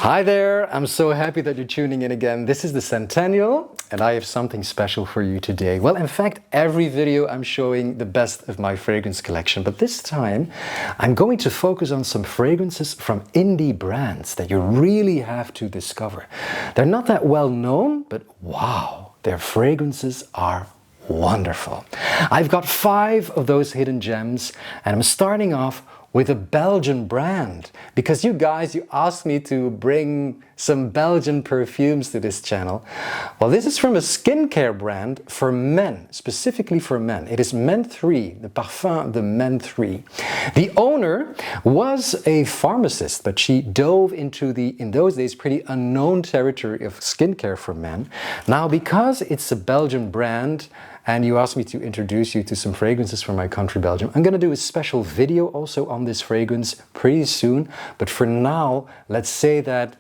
Hi there, I'm so happy that you're tuning in again. This is the Scentennial and I have something special for you today. Well, in fact, every video I'm showing the best of my fragrance collection, but this time I'm going to focus on some fragrances from indie brands that you really have to discover. They're not that well known, but wow, their fragrances are wonderful. I've got 5 of those hidden gems and I'm starting off with a Belgian brand, because you asked me to bring some Belgian perfumes to this channel. Well, this is from a skincare brand for men, specifically for men. It is Men3, the parfum de Men3. The owner was a pharmacist, but she dove into the, in those days, pretty unknown territory of skincare for men. Now, because it's a Belgian brand, and you asked me to introduce you to some fragrances from my country, Belgium, I'm gonna do a special video also on this fragrance pretty soon. But for now, let's say that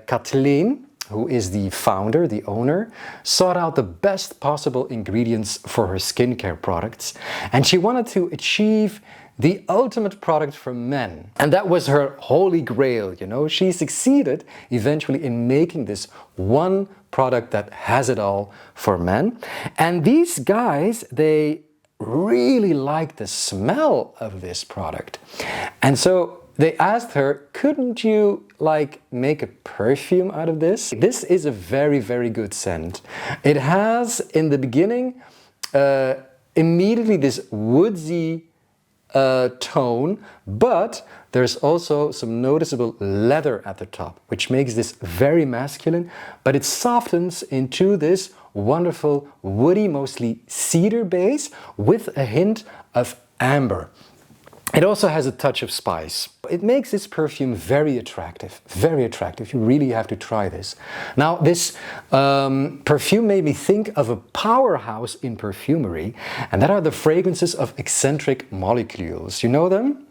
Kathleen, who is the founder, the owner, sought out the best possible ingredients for her skincare products. And she wanted to achieve the ultimate product for men. And that was her holy grail, you know. She succeeded eventually in making this one product that has it all for men. And these guys, they really liked the smell of this product. And so they asked her, couldn't you like make a perfume out of this? This is a very, very good scent. It has in the beginning immediately this woodsy tone, but there's also some noticeable leather at the top, which makes this very masculine, but it softens into this wonderful woody, mostly cedar base with a hint of amber. It also has a touch of spice. It makes this perfume very attractive, very attractive. You really have to try this. Now, this perfume made me think of a powerhouse in perfumery, and that are the fragrances of eccentric molecules. You know them?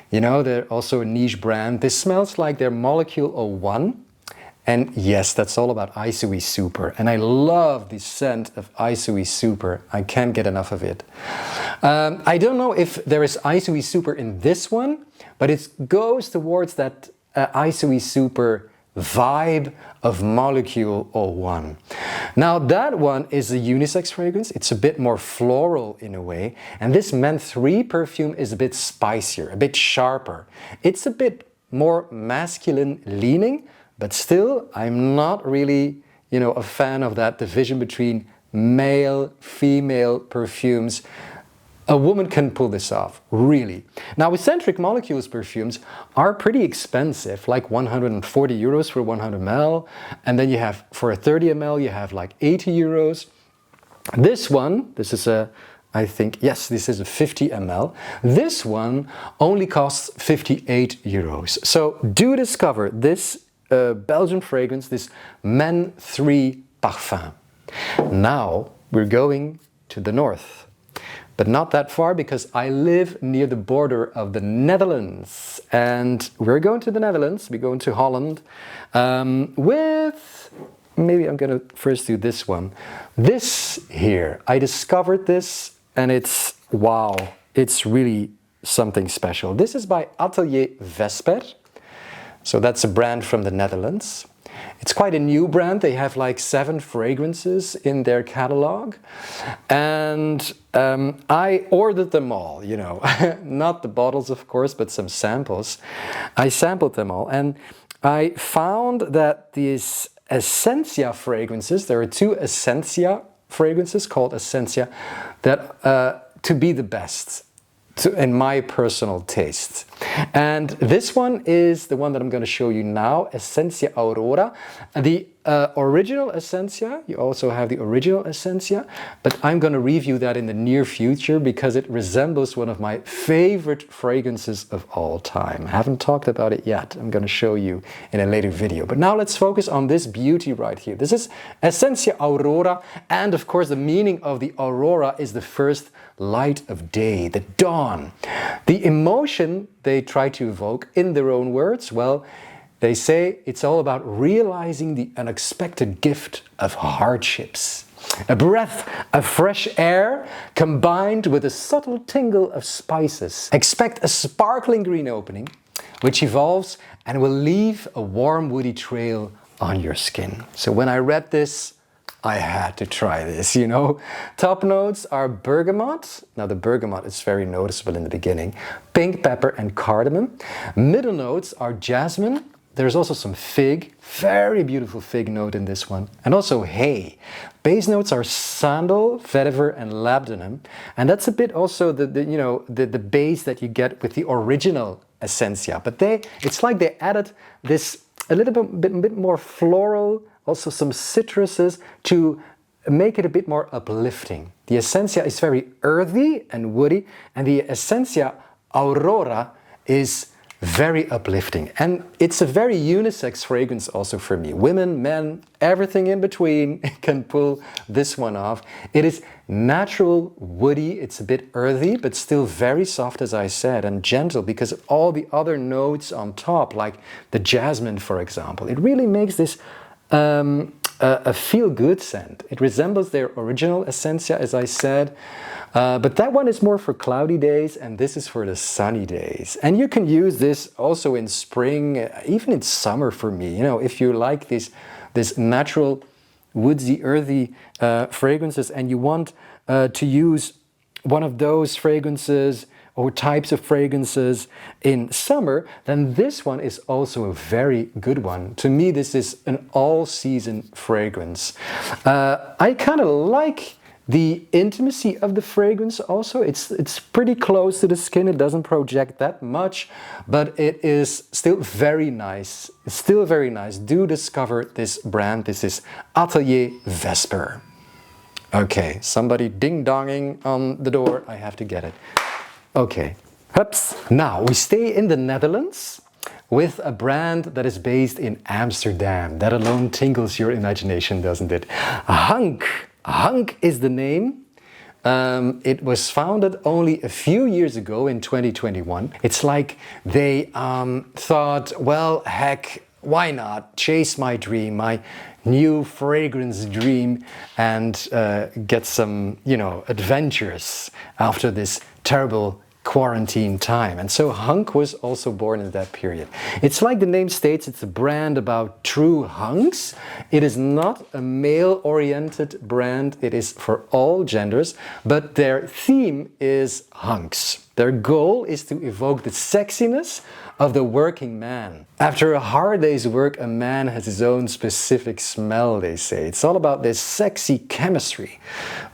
You know, they're also a niche brand. This smells like their Molecule 01. And yes, that's all about Isoe Super. And I love the scent of Isoe Super. I can't get enough of it. I don't know if there is Isoe Super in this one, but it goes towards that Isoe Super vibe of Molecule 01. Now that one is a unisex fragrance. It's a bit more floral in a way. And this Men3 perfume is a bit spicier, a bit sharper. It's a bit more masculine leaning, but still, I'm not really, you know, a fan of that division between male, female perfumes. A woman can pull this off, really. Now, eccentric molecules perfumes are pretty expensive, like 140 euros for 100 ml. And then you have, for a 30 ml, you have like 80 euros. This one, this is a, I think, yes, this is a 50 ml. This one only costs 58 euros. So do discover this Belgian fragrance, this Men3 parfum. Now we're going to the north, but not that far, because I live near the border of the Netherlands, and we're going to the Netherlands, we're going to Holland with, maybe I'm gonna first do this one. This here, I discovered this and it's, wow, it's really something special. This is by Atelier Vesper. So that's a brand from the Netherlands. It's quite a new brand. They have like 7 fragrances in their catalog. And I ordered them all, you know, not the bottles, of course, but some samples. I sampled them all and I found that these Esencia fragrances, there are 2 Esencia fragrances called Esencia, that to be the best. In my personal taste. And this one is the one that I'm going to show you now, Esencia Aurora. The original Esencia, you also have the original Esencia, but I'm going to review that in the near future because it resembles one of my favorite fragrances of all time. I haven't talked about it yet. I'm going to show you in a later video. But now let's focus on this beauty right here. This is Esencia Aurora, and of course the meaning of the aurora is the first light of day, the dawn. The emotion they try to evoke in their own words, well, they say it's all about realizing the unexpected gift of hardships. A breath of fresh air combined with a subtle tingle of spices. Expect a sparkling green opening, which evolves and will leave a warm woody trail on your skin. So when I read this, I had to try this, you know. Top notes are bergamot. Now the bergamot is very noticeable in the beginning. Pink pepper and cardamom. Middle notes are jasmine. There's also some fig, very beautiful fig note in this one. And also hay. Base notes are sandal, vetiver and labdanum. And that's a bit also the base that you get with the original Esencia. But it's like they added this a little bit more floral, also some citruses to make it a bit more uplifting. The Esencia is very earthy and woody, and the Esencia aurora is very uplifting. And it's a very unisex fragrance also for me. Women, men, everything in between can pull this one off. It is natural, woody, it's a bit earthy, but still very soft, as I said, and gentle because of all the other notes on top, like the jasmine, for example. It really makes this a feel-good scent. It resembles their original Esencia, as I said, but that one is more for cloudy days and this is for the sunny days. And you can use this also in spring, even in summer for me. You know, if you like this natural, woodsy, earthy fragrances and you want to use one of those fragrances or types of fragrances in summer, then this one is also a very good one. To me, this is an all-season fragrance. I kind of like the intimacy of the fragrance also. It's pretty close to the skin, it doesn't project that much, but it is still very nice. It's still very nice. Do discover this brand. This is Atelier Vesper. Okay, somebody ding-donging on the door. I have to get it. Okay, hups. Now we stay in the Netherlands with a brand that is based in Amsterdam. That alone tingles your imagination, doesn't it? Hunq. Hunq is the name. It was founded only a few years ago in 2021. It's like they thought, well, heck, why not chase my dream, my new fragrance dream, and get some, adventures after this terrible quarantine time. And so Hunq was also born in that period. It's like the name states, it's a brand about true hunks. It is not a male-oriented brand. It is for all genders, but their theme is hunks. Their goal is to evoke the sexiness of the working man. After a hard day's work, a man has his own specific smell, they say. It's all about this sexy chemistry.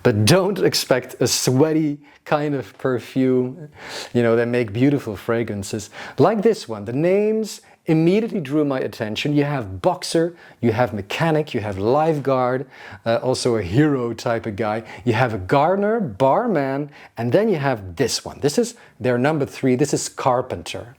But don't expect a sweaty kind of perfume. They make beautiful fragrances. Like this one, the names immediately drew my attention. You have boxer, you have mechanic, you have lifeguard, also a hero type of guy. You have a gardener, barman, and then you have this one. This is their number 3. This is Carpenter.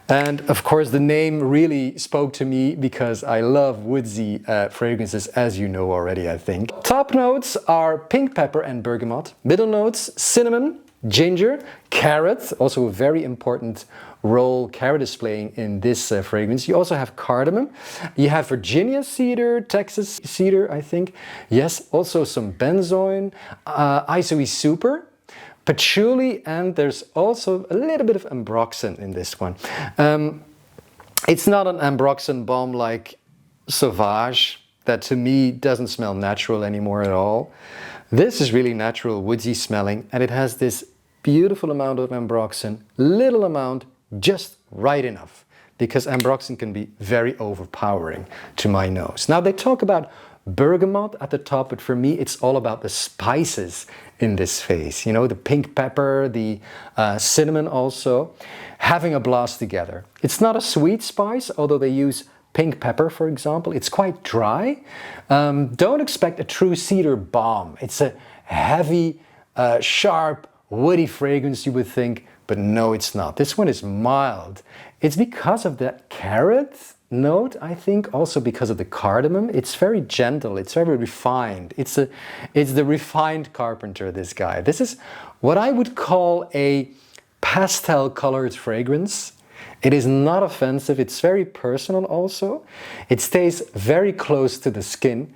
And of course the name really spoke to me because I love woodsy fragrances, as you know already, I think. Top notes are pink pepper and bergamot. Middle notes, cinnamon, ginger, carrot, also a very important role carrot is playing in this fragrance. You also have cardamom. You have Virginia cedar, Texas cedar, I think. Yes, also some benzoin, isoe super, patchouli, and there's also a little bit of ambroxan in this one. It's not an ambroxan bomb like Sauvage that to me doesn't smell natural anymore at all. This is really natural, woodsy smelling, and it has this beautiful amount of ambroxan, little amount, just right enough, because ambroxan can be very overpowering to my nose. Now they talk about bergamot at the top, but for me it's all about the spices in this phase. The pink pepper, the cinnamon also, having a blast together. It's not a sweet spice, although they use pink pepper, for example. It's quite dry. Don't expect a true cedar bomb. It's a heavy, sharp, woody fragrance, you would think, but no, it's not. This one is mild. It's because of that carrot note, I think, also because of the cardamom. It's very gentle, it's very refined. It's the refined Carpenter, this guy. This is what I would call a pastel colored fragrance. It is not offensive, it's very personal also. It stays very close to the skin.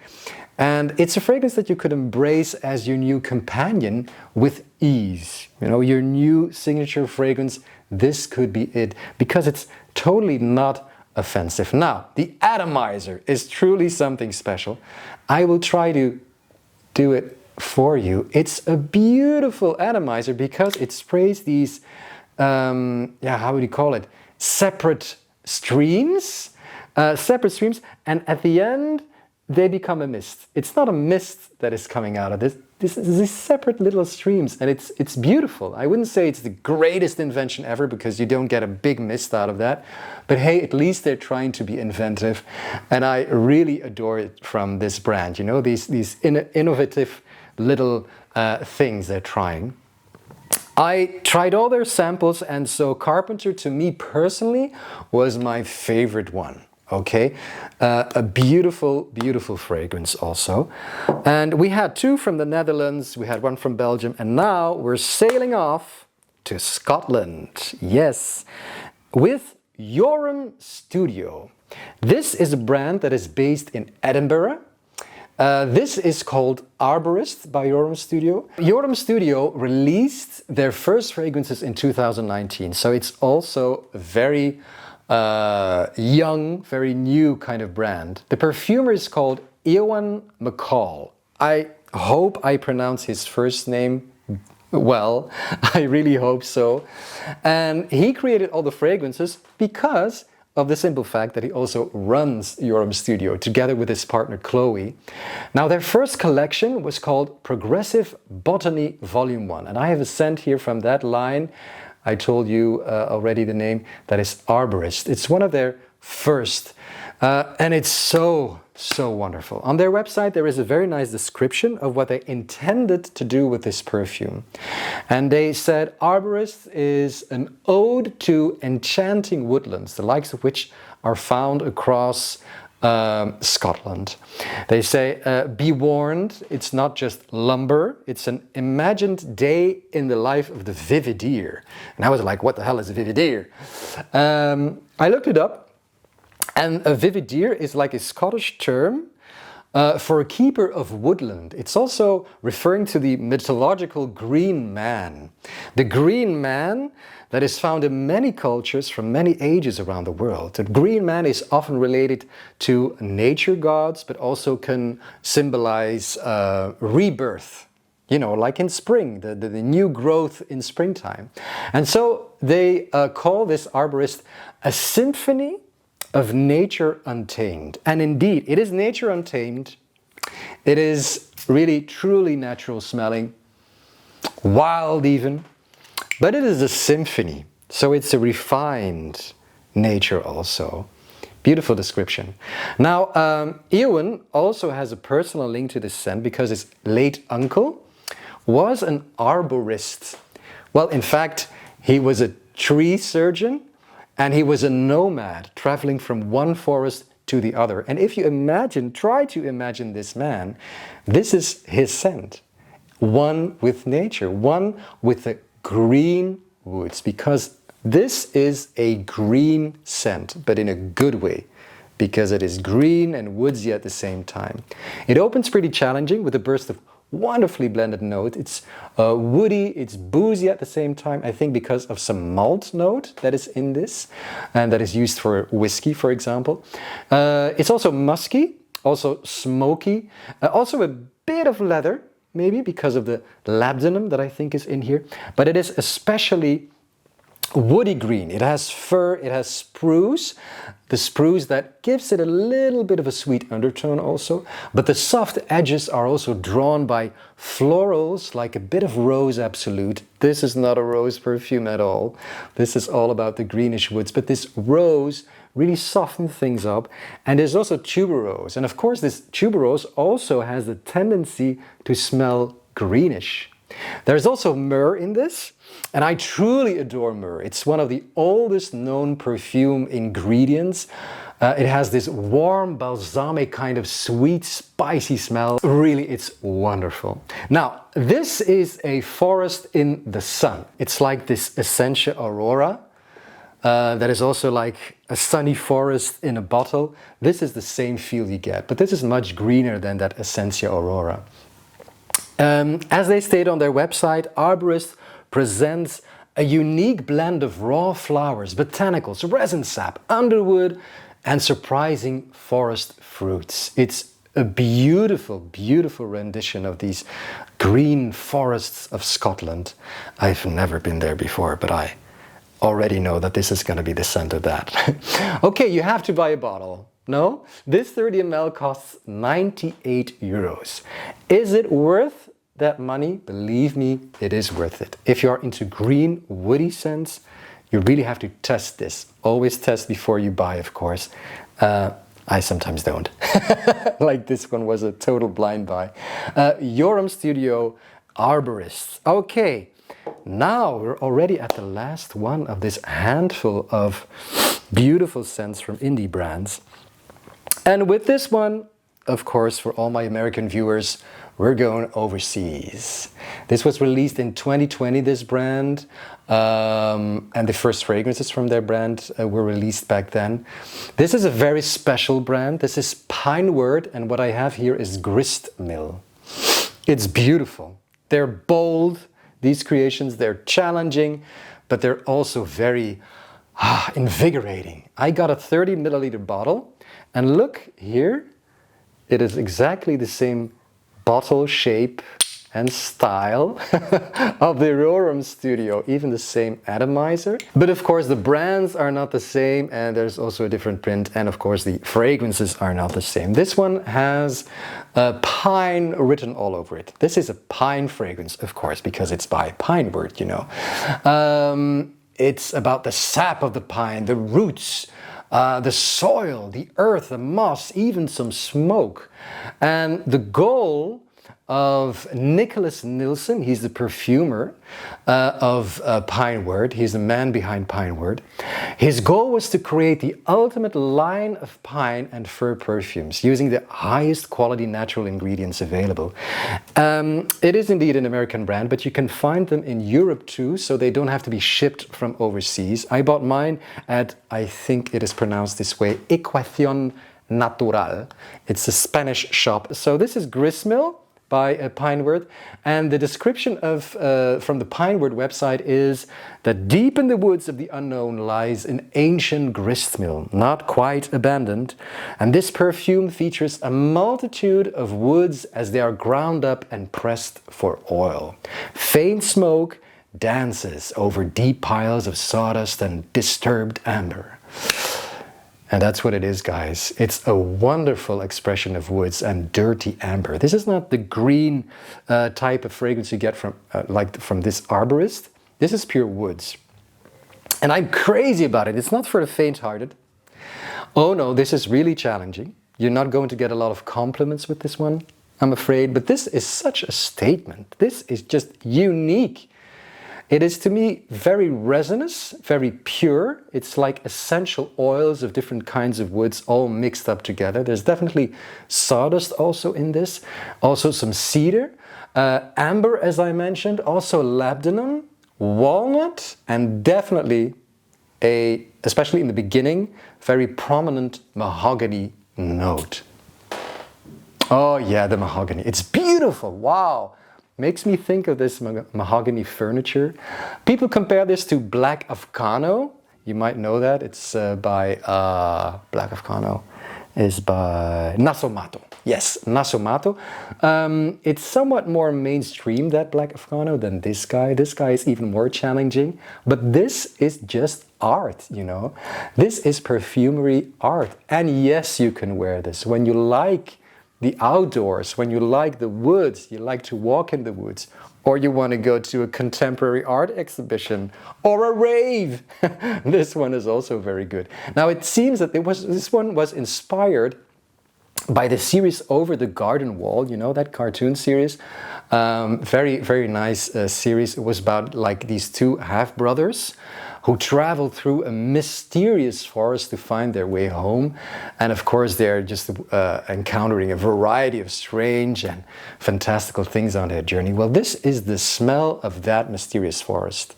And it's a fragrance that you could embrace as your new companion with ease. Your new signature fragrance, this could be it. Because it's totally not offensive. Now, the atomizer is truly something special. I will try to do it for you. It's a beautiful atomizer because it sprays these, how would you call it? Separate streams, and at the end they become a mist. It's not a mist that is coming out of this. These separate little streams, and it's beautiful. I wouldn't say it's the greatest invention ever because you don't get a big mist out of that. But hey, at least they're trying to be inventive, and I really adore it from this brand. You know, these innovative little things they're trying. I tried all their samples, and so Carpenter, to me personally, was my favorite one. Okay, a beautiful, beautiful fragrance also. And we had two from the Netherlands, we had one from Belgium, and now we're sailing off to Scotland. Yes, with Jorum Studio. This is a brand that is based in Edinburgh. This is called Arborist by Jorum Studio. Jorum Studio released their first fragrances in 2019, so it's also very young, very new kind of brand. The perfumer is called Ewan McCall. I hope I pronounce his first name well. I really hope so. And he created all the fragrances because of the simple fact that he also runs Jorum Studio together with his partner Chloe. Now, their first collection was called Progressive Botany Volume 1, and I have a scent here from that line. I told you already the name, that is Arborist. It's one of their first, and it's so wonderful. On their website there is a very nice description of what they intended to do with this perfume. And they said Arborist is an ode to enchanting woodlands, the likes of which are found across Scotland. They say, be warned, it's not just lumber, it's an imagined day in the life of the vivideer. And I was like, what the hell is a vivideer? I looked it up, and a vivideer is like a Scottish term for a keeper of woodland. It's also referring to the mythological green man. The green man that is found in many cultures from many ages around the world. The green man is often related to nature gods, but also can symbolize rebirth. You know, like in spring, the new growth in springtime. And so they call this Arborist a symphony of nature untamed. And indeed, it is nature untamed. It is really, truly natural smelling, wild even. But it is a symphony, so it's a refined nature also. Beautiful description. Now, Ewan also has a personal link to this scent because his late uncle was an arborist. Well, in fact, he was a tree surgeon and he was a nomad traveling from one forest to the other. And if you imagine, try to imagine this man, this is his scent. One with nature, one with the green woods, because this is a green scent, but in a good way, because it is green and woodsy at the same time. It opens pretty challenging with a burst of wonderfully blended note. It's woody, it's boozy at the same time, I think because of some malt note that is in this, and that is used for whiskey, for example. It's also musky, also smoky, also a bit of leather, maybe because of the labdanum that I think is in here, but it is especially woody green. It has fir, it has spruce, the spruce that gives it a little bit of a sweet undertone also, but the soft edges are also drawn by florals, like a bit of rose absolute. This is not a rose perfume at all. This is all about the greenish woods, but this rose really softens things up. And there's also tuberose, and of course this tuberose also has the tendency to smell greenish. There's also myrrh in this, and I truly adore myrrh. It's one of the oldest known perfume ingredients. It has this warm, balsamic kind of sweet, spicy smell. Really, it's wonderful. Now, this is a forest in the sun. It's like this Esencia aurora. That is also like a sunny forest in a bottle. This is the same feel you get, but this is much greener than that Esencia aurora. As they state on their website, Arborist presents A unique blend of raw flowers, botanicals, resin sap, underwood, and surprising forest fruits. It's a beautiful, beautiful rendition of these green forests of Scotland. I've never been there before, but I already know that this is going to be the scent of that. Okay, you have to buy a bottle. No? This 30 ml costs 98 euros. Is it worth that money? Believe me, it is worth it. If you're into green, woody scents, you really have to test this. Always test before you buy, of course. I sometimes don't. Like this one was a total blind buy. Jorum Studio Arborist. Okay, now we're already at the last one of this handful of beautiful scents from indie brands. And with this one, of course, for all my American viewers, we're going overseas. This was released in 2020, this brand, and the first fragrances from their brand were released back then. This is a very special brand. This is Pineward, and what I have here is Gristmill. It's beautiful. They're bold, these creations. They're challenging, but they're also very invigorating. I got a 30 milliliter bottle, and look here, it is exactly the same bottle shape and style of the Jorum Studio, even the same atomizer. But of course the brands are not the same, and there's also a different print, and of course the fragrances are not the same. This one has pine written all over it. This is a pine fragrance, of course, because it's by Pineward, you know. It's about the sap of the pine, the roots, the soil, the earth, the moss, even some smoke. And the goal of Nicholas Nilsson, he's the perfumer of Pineward, he's the man behind Pineward. His goal was to create the ultimate line of pine and fir perfumes using the highest quality natural ingredients available. It is indeed an American brand, but you can find them in Europe too, so they don't have to be shipped from overseas. I bought mine at, I think it is pronounced this way, Ecuación Natural. It's a Spanish shop. So this is Gristmill by Pineward, and the description of from the Pineward website is that deep in the woods of the unknown lies an ancient gristmill, not quite abandoned, and this perfume features a multitude of woods as they are ground up and pressed for oil. Faint smoke dances over deep piles of sawdust and disturbed amber. And that's what it is, guys. It's a wonderful expression of woods and dirty amber. This is not the green type of fragrance you get from like from this Arborist. This is pure woods. And I'm crazy about it. It's not for the faint-hearted. Oh no, this is really challenging. You're not going to get a lot of compliments with this one, I'm afraid. But this is such a statement. This is just unique. It is to me very resinous, very pure. It's like essential oils of different kinds of woods all mixed up together. There's definitely sawdust also in this. Also some cedar, amber as I mentioned, also labdanum, walnut, and definitely especially in the beginning, very prominent mahogany note. Oh yeah, the mahogany. It's beautiful, wow. Makes me think of this mahogany furniture. People compare this to Black Afghano. You might know that. It's by Black Afghano is by Nasomato. Yes, Nasomato. It's somewhat more mainstream, that Black Afghano, than this guy. This guy is even more challenging. But this is just art, you know. This is perfumery art. And yes, you can wear this when you like the outdoors, when you like the woods, you like to walk in the woods, or you want to go to a contemporary art exhibition or a rave. This one is also very good. Now it seems that this one was inspired by the series Over the Garden Wall, you know, that cartoon series. Very, very nice series. It was about like these two half-brothers who travel through a mysterious forest to find their way home. And of course, they're just encountering a variety of strange and fantastical things on their journey. Well, this is the smell of that mysterious forest.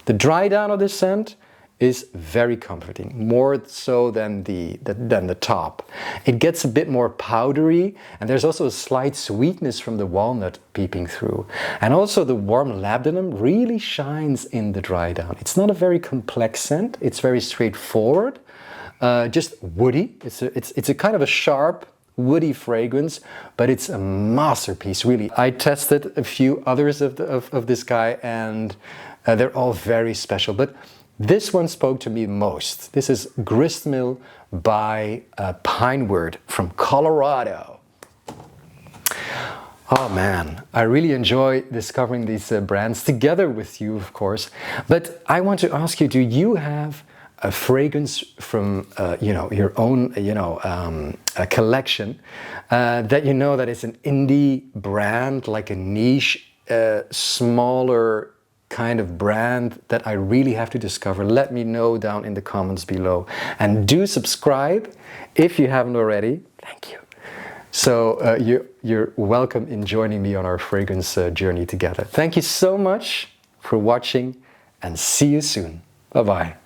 The dry down of the scent is very comforting, more so than the top. It gets a bit more powdery, and there's also a slight sweetness from the walnut peeping through. And also the warm labdanum really shines in the dry down. It's not a very complex scent, it's very straightforward, just woody. It's a kind of a sharp, woody fragrance, but it's a masterpiece, really. I tested a few others of this guy, and they're all very special, but this one spoke to me most. This is Gristmill by Pineward from Colorado. Oh man, I really enjoy discovering these brands together with you, of course. But I want to ask you, do you have a fragrance from your own a collection that you know that is an indie brand, like a niche, smaller kind of brand that I really have to discover? Let me know down in the comments below, and do subscribe if you haven't already. Thank you. So you're welcome in joining me on our fragrance journey together. Thank you so much for watching, and see you soon. Bye bye.